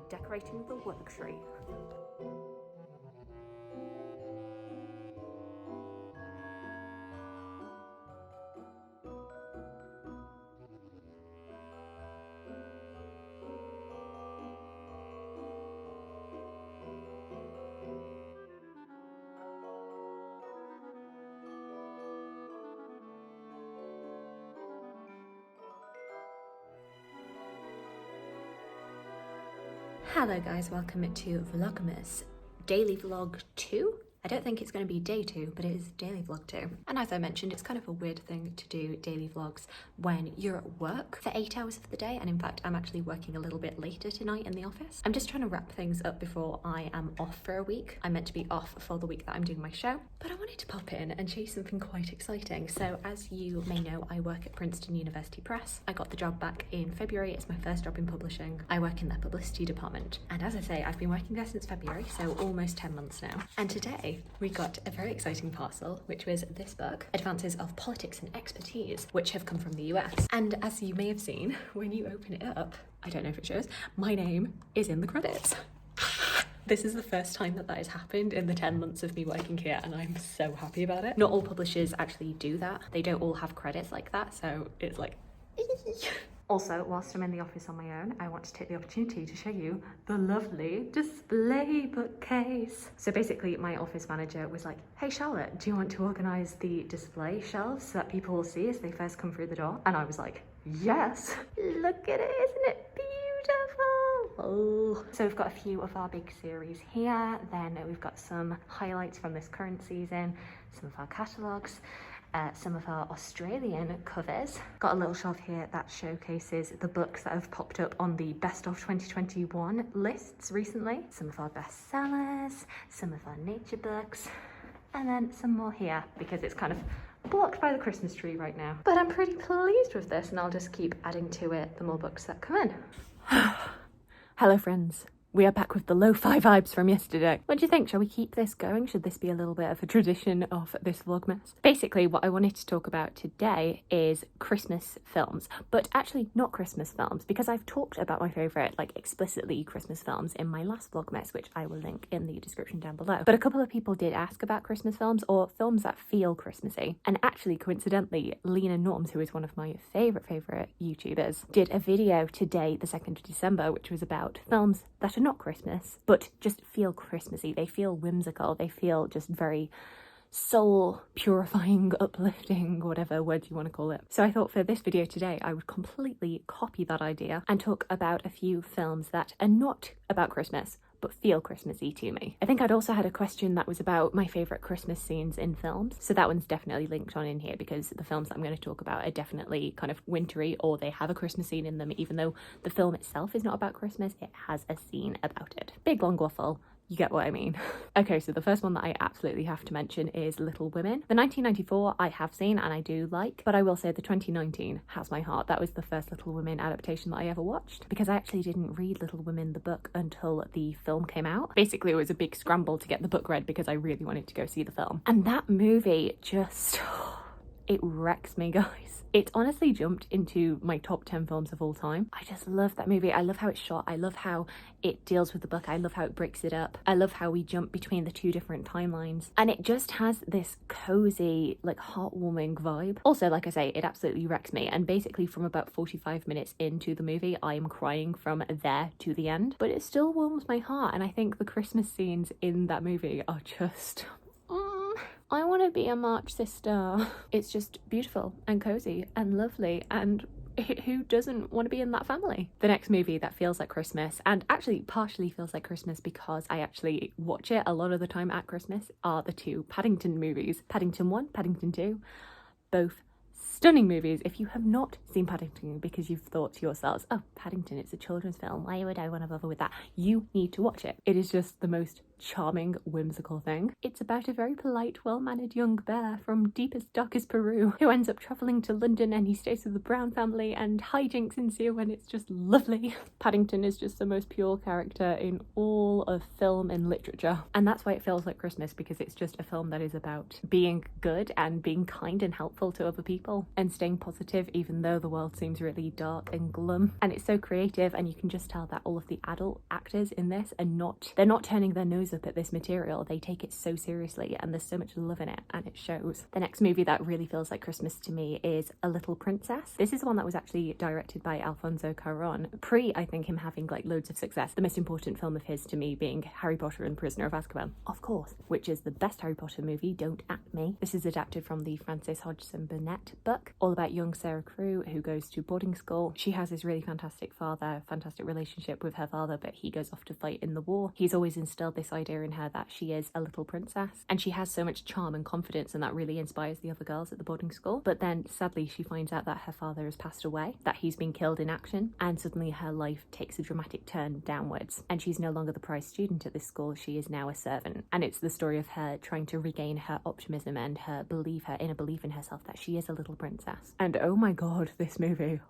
decorating the work tree. Hello guys, welcome to Vlogmas daily vlog 2. I don't think it's going to be day 2, but it is daily vlog 2. And as I mentioned, it's kind of a weird thing to do daily vlogs when you're at work for 8 hours of the day. And in fact, I'm actually working a little bit later tonight in the office. I'm just trying to wrap things up before I am off for a week. I'm meant to be off for the week that I'm doing my show, but I wanted to pop in and show you something quite exciting. So as you may know, I work at Princeton University Press. I got the job back in February. It's my first job in publishing. I work in their publicity department. And as I say, I've been working there since February, so almost 10 months now. And today we got a very exciting parcel, which was this book, Advances of Politics and Expertise, which have come from the US. And as you may have seen, when you open it up, I don't know if it shows, my name is in the credits. This is the first time that has happened in the 10 months of me working here, and I'm so happy about it. Not all publishers actually do that. They don't all have credits like that, so it's like... Also, whilst I'm in the office on my own, I want to take the opportunity to show you the lovely display bookcase. So basically, my office manager was like, hey Charlotte, do you want to organise the display shelves so that people will see as they first come through the door? And I was like, yes! Look at it, isn't it beautiful? Oh. So we've got a few of our big series here, then we've got some highlights from this current season, some of our catalogues, some of our Australian covers. Got a little shelf here that showcases the books that have popped up on the Best of 2021 lists recently. Some of our bestsellers, some of our nature books, and then some more here because it's kind of blocked by the Christmas tree right now. But I'm pretty pleased with this, and I'll just keep adding to it the more books that come in. Hello friends. We are back with the lo-fi vibes from yesterday. What do you think? Shall we keep this going? Should this be a little bit of a tradition of this Vlogmas? Basically, what I wanted to talk about today is Christmas films, but actually not Christmas films, because I've talked about my favourite, like explicitly Christmas films in my last Vlogmas, which I will link in the description down below. But a couple of people did ask about Christmas films or films that feel Christmassy. And actually, coincidentally, Lena Norms, who is one of my favourite YouTubers, did a video today, the 2nd of December, which was about films that are not Christmas, but just feel Christmassy. They feel whimsical. They feel just very soul purifying, uplifting, whatever word you want to call it. So I thought for this video today, I would completely copy that idea and talk about a few films that are not about Christmas, but feel Christmassy to me. I think I'd also had a question that was about my favourite Christmas scenes in films. So that one's definitely linked on in here because the films that I'm going to talk about are definitely kind of wintry, or they have a Christmas scene in them. Even though the film itself is not about Christmas, it has a scene about it. Big long waffle. You get what I mean. Okay, so the first one that I absolutely have to mention is Little Women. The 1994 I have seen and I do like, but I will say the 2019 has my heart. That was the first Little Women adaptation that I ever watched, because I actually didn't read Little Women the book until the film came out. Basically, it was a big scramble to get the book read because I really wanted to go see the film. And that movie just... it wrecks me, guys. It honestly jumped into my top 10 films of all time. I just love that movie. I love how it's shot. I love how it deals with the book. I love how it breaks it up. I love how we jump between the two different timelines. And it just has this cozy, like heartwarming vibe. Also, like I say, it absolutely wrecks me. And basically from about 45 minutes into the movie, I am crying from there to the end. But it still warms my heart. And I think the Christmas scenes in that movie are just... I want to be a March sister. It's just beautiful and cozy and lovely, and who doesn't want to be in that family? The next movie that feels like Christmas, and actually partially feels like Christmas because I actually watch it a lot of the time at Christmas, are the two Paddington movies. Paddington 1, Paddington 2, both stunning movies. If you have not seen Paddington because you've thought to yourselves, oh, Paddington, it's a children's film, why would I want to bother with that? You need to watch it. It is just the most charming, whimsical thing. It's about a very polite, well-mannered young bear from deepest, darkest Peru who ends up travelling to London, and he stays with the Brown family, and hijinks ensue when it's just lovely. Paddington is just the most pure character in all of film and literature, and that's why it feels like Christmas, because it's just a film that is about being good and being kind and helpful to other people and staying positive even though the world seems really dark and glum. And it's so creative, and you can just tell that all of the adult actors in this are they're not turning their nose up at this material. They take it so seriously, and there's so much love in it, and it shows. The next movie that really feels like Christmas to me is A Little Princess. This is one that was actually directed by Alfonso Cuarón, I think him having like loads of success. The most important film of his to me being Harry Potter and the Prisoner of Azkaban, of course, which is the best Harry Potter movie, don't at me. This is adapted from the Frances Hodgson Burnett book, all about young Sarah Crewe who goes to boarding school. She has this really fantastic father, fantastic relationship with her father, but he goes off to fight in the war. He's always instilled this idea in her that she is a little princess, and she has so much charm and confidence, and that really inspires the other girls at the boarding school. But then sadly she finds out that her father has passed away, that he's been killed in action, and suddenly her life takes a dramatic turn downwards, and she's no longer the prized student at this school. She is now a servant, and it's the story of her trying to regain her optimism and her inner belief in herself that she is a little princess. And oh my god, this movie,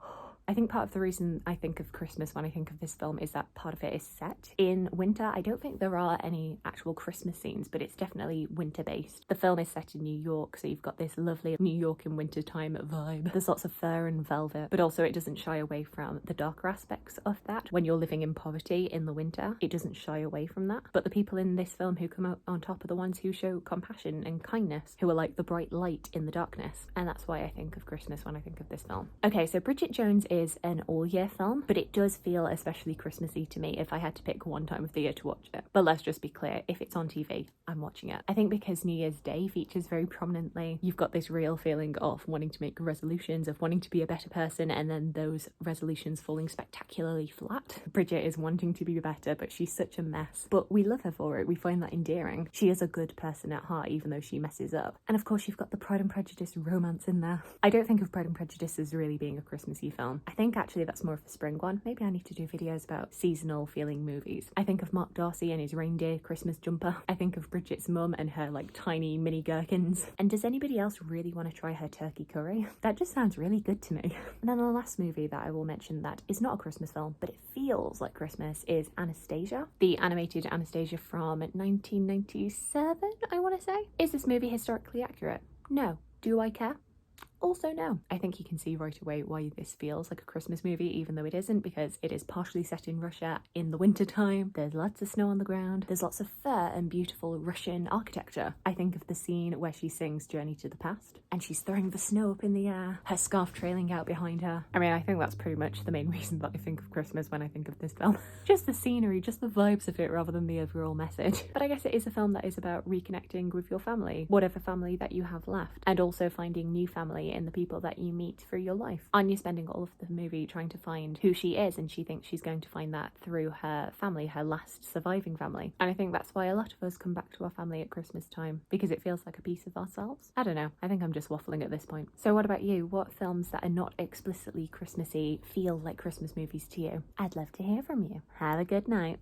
I think part of the reason I think of Christmas when I think of this film is that part of it is set in winter. I don't think there are any actual Christmas scenes, but it's definitely winter based. The film is set in New York, so you've got this lovely New York in wintertime vibe. There's lots of fur and velvet, but also it doesn't shy away from the darker aspects of that. When you're living in poverty in the winter, it doesn't shy away from that. But the people in this film who come out on top are the ones who show compassion and kindness, who are like the bright light in the darkness. And that's why I think of Christmas when I think of this film. Okay, so Bridget Jones is an all-year film, but it does feel especially Christmassy to me if I had to pick one time of the year to watch it. But let's just be clear, if it's on TV, I'm watching it. I think because New Year's Day features very prominently, you've got this real feeling of wanting to make resolutions, of wanting to be a better person, and then those resolutions falling spectacularly flat. Bridget is wanting to be better, but she's such a mess. But we love her for it. We find that endearing. She is a good person at heart, even though she messes up. And of course, you've got the Pride and Prejudice romance in there. I don't think of Pride and Prejudice as really being a Christmassy film. I think actually that's more of a spring one. Maybe I need to do videos about seasonal feeling movies. I think of Mark Darcy and his reindeer Christmas jumper. I think of Bridget's mum and her like tiny mini gherkins. And does anybody else really want to try her turkey curry? That just sounds really good to me. And then the last movie that I will mention that is not a Christmas film, but it feels like Christmas, is Anastasia. The animated Anastasia from 1997, I want to say. Is this movie historically accurate? No. Do I care? Also no. I think you can see right away why this feels like a Christmas movie, even though it isn't, because it is partially set in Russia in the winter time. There's lots of snow on the ground. There's lots of fur and beautiful Russian architecture. I think of the scene where she sings Journey to the Past and she's throwing the snow up in the air, her scarf trailing out behind her. I mean, I think that's pretty much the main reason that I think of Christmas when I think of this film. Just the scenery, just the vibes of it rather than the overall message. But I guess it is a film that is about reconnecting with your family, whatever family that you have left, and also finding new family in the people that you meet through your life. Anya spending all of the movie trying to find who she is, and she thinks she's going to find that through her family, her last surviving family. And I think that's why a lot of us come back to our family at Christmas time, because it feels like a piece of ourselves. I don't know, I think I'm just waffling at this point. So what about you? What films that are not explicitly Christmassy feel like Christmas movies to you? I'd love to hear from you. Have a good night.